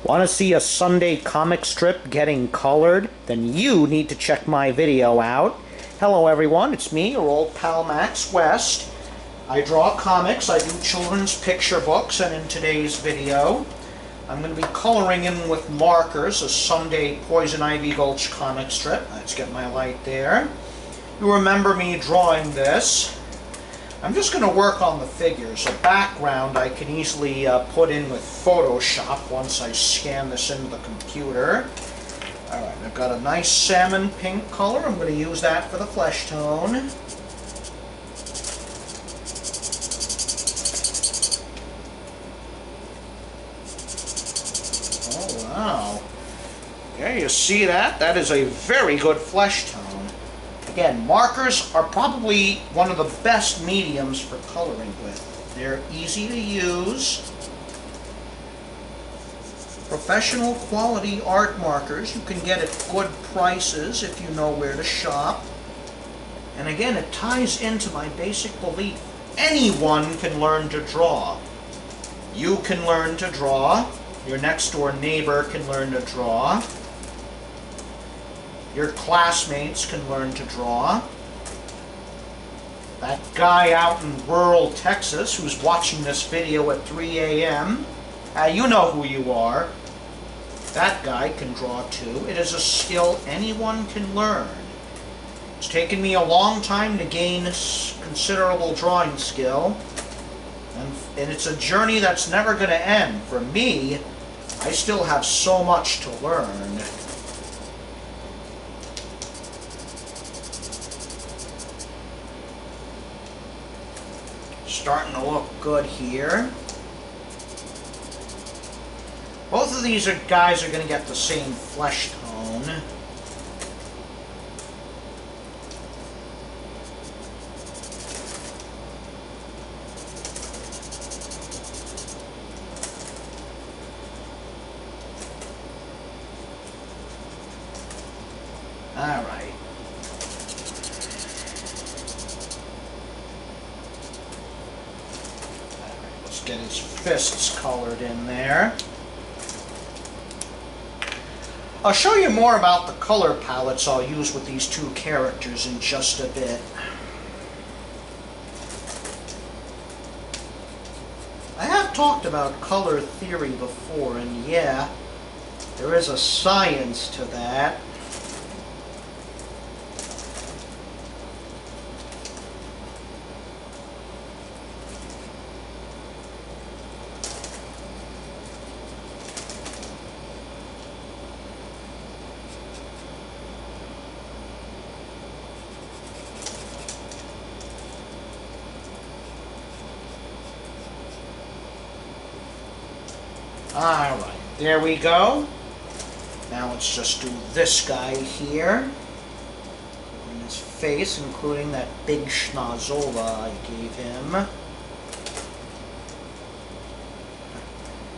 Want to see a Sunday comic strip getting colored? Then you need to check my video out. Hello everyone, it's me, your old pal Max West. I draw comics, I do children's picture books, and in today's video I'm going to be coloring in with markers a Sunday Poison Ivy Gulch comic strip. Let's get my light there. You remember me drawing this. I'm just going to work on the figures. A background I can easily put in with Photoshop once I scan this into the computer. Alright, I've got a nice salmon pink color. I'm going to use that for the flesh tone. Oh, wow. Yeah, you see that? That is a very good flesh tone. Again, markers are probably one of the best mediums for coloring with. They're easy to use. Professional quality art markers you can get at good prices if you know where to shop. And again, it ties into my basic belief. Anyone can learn to draw. You can learn to draw. Your next door neighbor can learn to draw. Your classmates can learn to draw. That guy out in rural Texas who's watching this video at 3 a.m., you know who you are. That guy can draw too. It is a skill anyone can learn. It's taken me a long time to gain considerable drawing skill, and it's a journey that's never going to end. For me, I still have so much to learn. Starting to look good here. Both of these guys are going to get the same flesh tone. All right. Get his fists colored in there. I'll show you more about the color palettes I'll use with these two characters in just a bit. I have talked about color theory before, and yeah, there is a science to that. Alright, there we go. Now let's just do this guy here. And his face, including that big schnozola I gave him.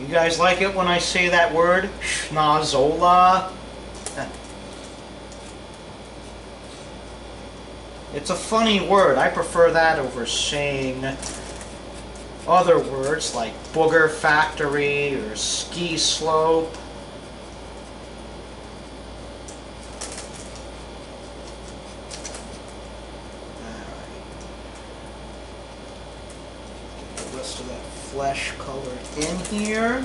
You guys like it when I say that word? Schnozola? It's a funny word. I prefer that over saying other words like booger factory or ski slope. Alright. Get the rest of that flesh colored in here.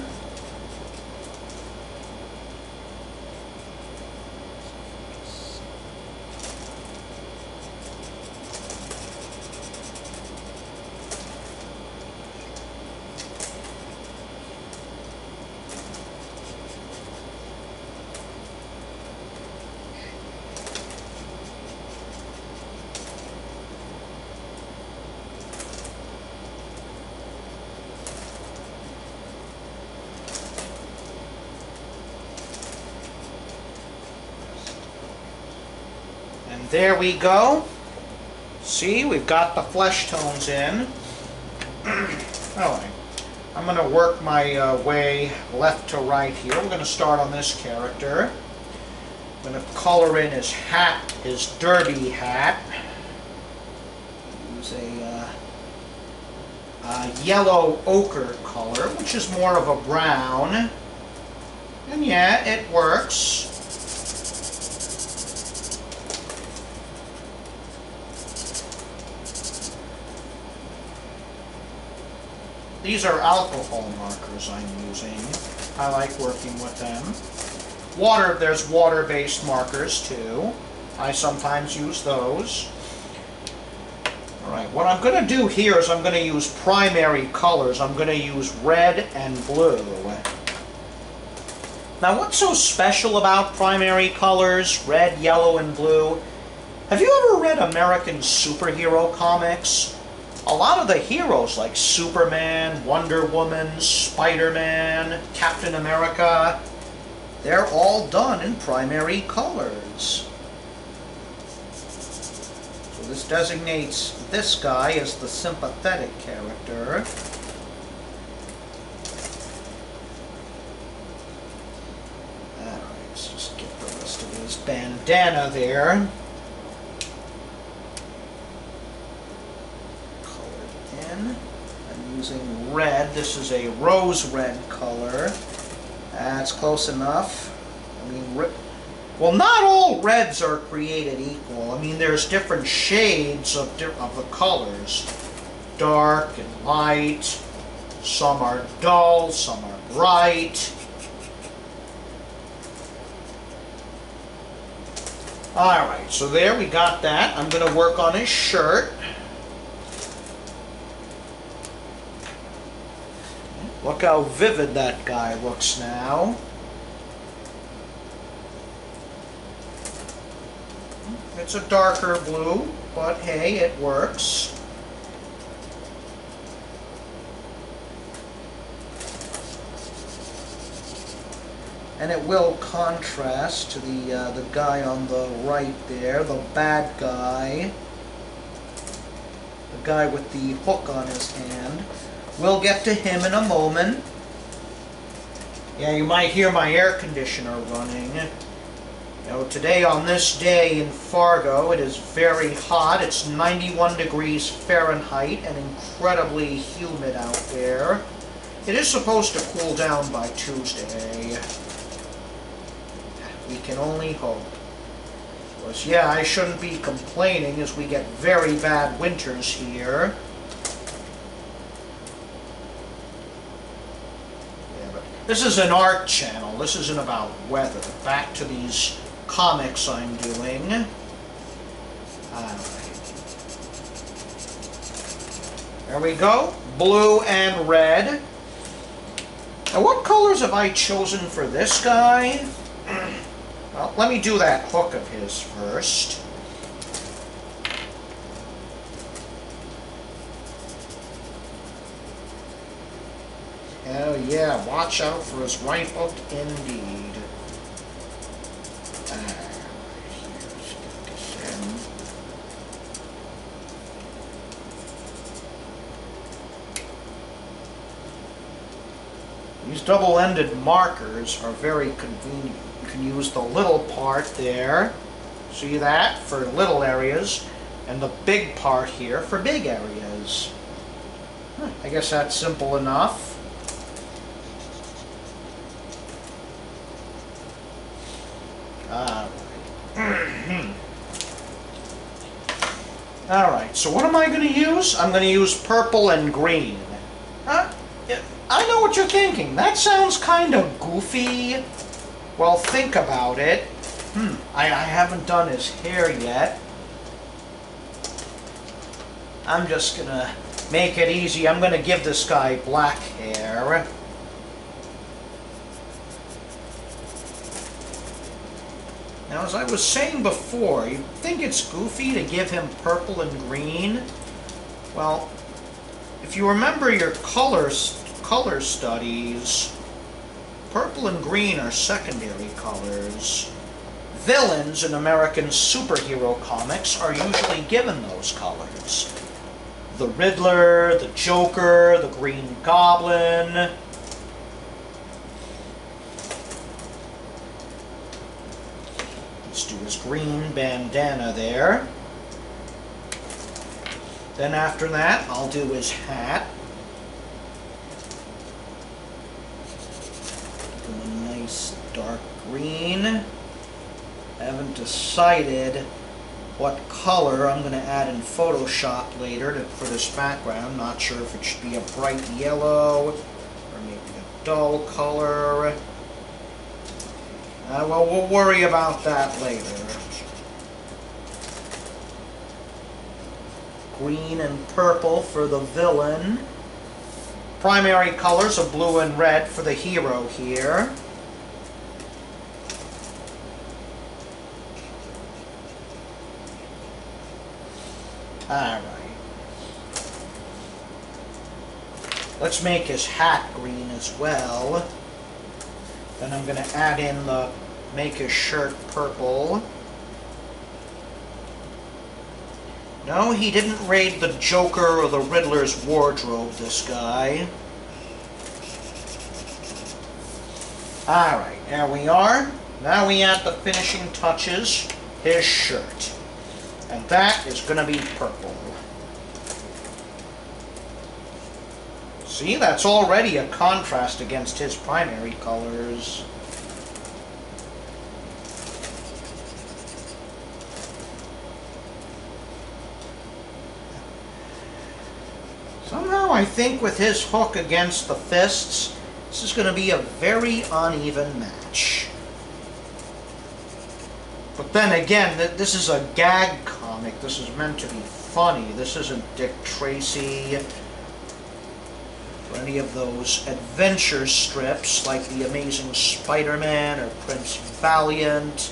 And there we go. See, we've got the flesh tones in. Alright, I'm going to work my way left to right here. We're going to start on this character. I'm going to color in his hat, his derby hat. Use a yellow ochre color, which is more of a brown. And yeah, it works. These are alcohol markers I'm using. I like working with them. Water, there's water-based markers too. I sometimes use those. Alright, what I'm going to do here is I'm going to use primary colors. I'm going to use red and blue. Now, what's so special about primary colors, red, yellow, and blue? Have you ever read American superhero comics? A lot of the heroes like Superman, Wonder Woman, Spider-Man, Captain America, they're all done in primary colors. So this designates this guy as the sympathetic character. Alright, let's just get the rest of his bandana there. I'm using red. This is a rose red color. That's close enough. I mean, well, not all reds are created equal. I mean, there's different shades of the colors. Dark and light. Some are dull, some are bright. Alright, so there we got that. I'm going to work on his shirt. Look how vivid that guy looks now. It's a darker blue, but hey, it works. And it will contrast to the guy on the right there, the bad guy. The guy with the hook on his hand. We'll get to him in a moment. Yeah, you might hear my air conditioner running. You know, today on this day in Fargo, it is very hot. It's 91 degrees Fahrenheit and incredibly humid out there. It is supposed to cool down by Tuesday. We can only hope. Because, yeah, I shouldn't be complaining as we get very bad winters here. This is an art channel. This isn't about weather. Back to these comics I'm doing. There we go. Blue and red. Now, what colors have I chosen for this guy? Well, let me do that hook of his first. Oh yeah, watch out for his right hook indeed. Here's get this in. These double-ended markers are very convenient. You can use the little part there, see that, for little areas, and the big part here for big areas. I guess that's simple enough. Alright, so what am I going to use? I'm going to use purple and green. I know what you're thinking. That sounds kind of goofy. Well, think about it. I haven't done his hair yet. I'm just going to make it easy. I'm going to give this guy black hair. Now, as I was saying before, you'd think it's goofy to give him purple and green. Well, if you remember your color studies, purple and green are secondary colors. Villains in American superhero comics are usually given those colors. The Riddler, the Joker, the Green Goblin. Let's do his green bandana there. Then after that, I'll do his hat. Do a nice dark green. Haven't decided what color I'm going to add in Photoshop later for this background. Not sure if it should be a bright yellow or maybe a dull color. Well, we'll worry about that later. Green and purple for the villain. Primary colors are blue and red for the hero here. Alright. Let's make his hat green as well. Then I'm going to add in make his shirt purple. No, he didn't raid the Joker or the Riddler's wardrobe, this guy. Alright, there we are. Now we add the finishing touches, his shirt. And that is going to be purple. See, that's already a contrast against his primary colors. Somehow I think with his hook against the fists, this is going to be a very uneven match. But then again, this is a gag comic. This is meant to be funny. This isn't Dick Tracy or any of those adventure strips like The Amazing Spider-Man or Prince Valiant.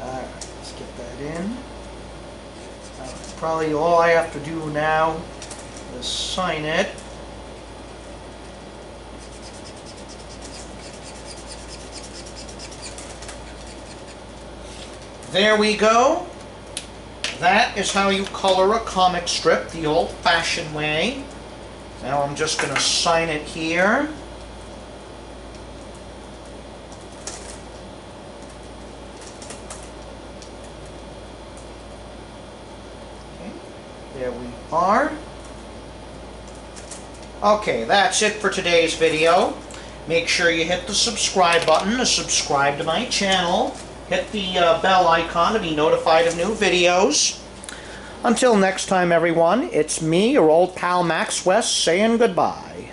Alright, let's get that in. Probably all I have to do now is sign it. There we go. That is how you color a comic strip the old-fashioned way. Now I'm just going to sign it here. There we are. Okay, that's it for today's video. Make sure you hit the subscribe button to subscribe to my channel. Hit the bell icon to be notified of new videos. Until next time, everyone, it's me, your old pal Max West, saying goodbye.